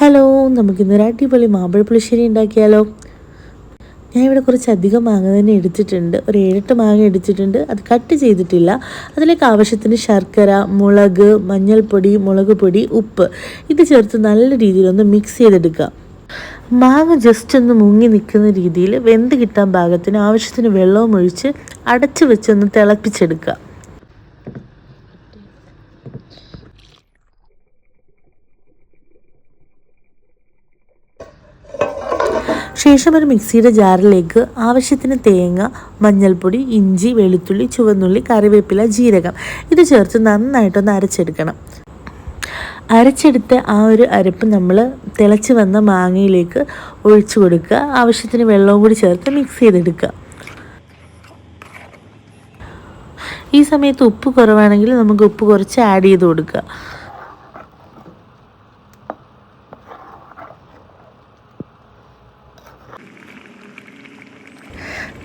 Hello, നമുക്കിന്നൊരു അടിപൊളി മാമ്പഴ പുളിശ്ശേരി ഉണ്ടാക്കിയാലോ. ഞാൻ ഇവിടെ കുറച്ചധികം മാങ്ങ തന്നെ എടുത്തിട്ടുണ്ട്. ഒരു 7-8 മാങ്ങ എടുത്തിട്ടുണ്ട്. അത് കട്ട് ചെയ്തിട്ടില്ല. അതിലേക്ക് ആവശ്യത്തിന് ശർക്കര, മുളക്, മഞ്ഞൾപ്പൊടി, മുളക് പൊടി, ഉപ്പ് ഇത് ചേർത്ത് നല്ല രീതിയിലൊന്ന് മിക്സ് ചെയ്തെടുക്കുക. മാങ്ങ ജസ്റ്റ് ഒന്ന് മുങ്ങി നിൽക്കുന്ന രീതിയിൽ വെന്ത് കിട്ടാൻ പാകത്തിന് ആവശ്യത്തിന് വെള്ളവും ഒഴിച്ച് അടച്ചു വെച്ചൊന്ന് തിളപ്പിച്ചെടുക്കുക. ശേഷം ഒരു മിക്സിയുടെ ജാറിലേക്ക് ആവശ്യത്തിന് തേങ്ങ, മഞ്ഞൾപ്പൊടി, ഇഞ്ചി, വെളുത്തുള്ളി, ചുവന്നുള്ളി, കറിവേപ്പില, ജീരകം ഇത് ചേർത്ത് നന്നായിട്ടൊന്ന് അരച്ചെടുക്കണം. അരച്ചെടുത്ത ആ ഒരു അരപ്പ് നമ്മൾ തിളച്ച് വന്ന മാങ്ങയിലേക്ക് ഒഴിച്ചു കൊടുക്കുക. ആവശ്യത്തിന് വെള്ളവും കൂടി ചേർത്ത് മിക്സ് ചെയ്തെടുക്കുക. ഈ സമയത്ത് ഉപ്പ് കുറവാണെങ്കിൽ നമുക്ക് ഉപ്പ് കുറച്ച് ആഡ് ചെയ്ത് കൊടുക്കുക.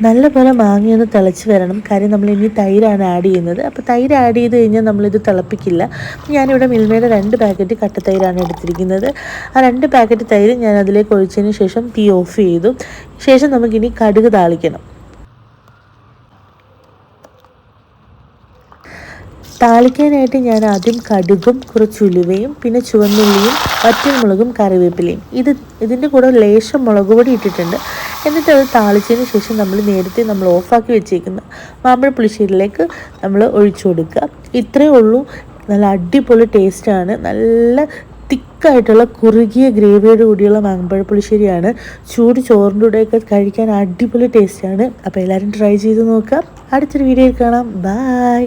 നല്ലപോലെ മാങ്ങയൊന്ന് തിളച്ച് വരണം. കാര്യം നമ്മളിനി തൈരാണ് ആഡ് ചെയ്യുന്നത്. അപ്പോൾ തൈര് ആഡ് ചെയ്ത് കഴിഞ്ഞാൽ നമ്മളിത് തിളപ്പിക്കില്ല. ഞാനിവിടെ മിൽമയുടെ 2 പാക്കറ്റ് കട്ടത്തൈരാണ് എടുത്തിരിക്കുന്നത്. ആ 2 പാക്കറ്റ് തൈര് ഞാൻ അതിലേക്ക് ഒഴിച്ചതിന് ശേഷം തീ ഓഫ് ചെയ്തു. ശേഷം നമുക്കിനി കടുക് താളിക്കണം. താളിക്കാനായിട്ട് ഞാൻ ആദ്യം കടുകും കുറച്ച് ഉലുവയും പിന്നെ ചുവന്നുള്ളിയും വറ്റൽമുളകും കറിവേപ്പിലയും ഇതിൻ്റെ കൂടെ ലേശം മുളക് പൊടി ഇട്ടിട്ടുണ്ട്. എന്നിട്ട് അത് താളിച്ചതിന് ശേഷം നേരത്തെ നമ്മൾ ഓഫാക്കി വെച്ചേക്കുന്ന മാമ്പഴ പുളിശ്ശേരിയിലേക്ക് നമ്മൾ ഒഴിച്ചു കൊടുക്കുക. ഇത്രയേ ഉള്ളൂ. നല്ല അടിപൊളി ടേസ്റ്റാണ്. നല്ല തിക്കായിട്ടുള്ള കുറുകിയ ഗ്രേവിയോട് കൂടിയുള്ള മാമ്പഴ പുളിശ്ശേരിയാണ്. ചൂട് ചോറിൻ്റെ കൂടെയൊക്കെ കഴിക്കാൻ അടിപൊളി ടേസ്റ്റാണ്. അപ്പോൾ എല്ലാവരും ട്രൈ ചെയ്ത് നോക്കുക. അടുത്തൊരു വീഡിയോയിൽ കാണാം. ബൈ.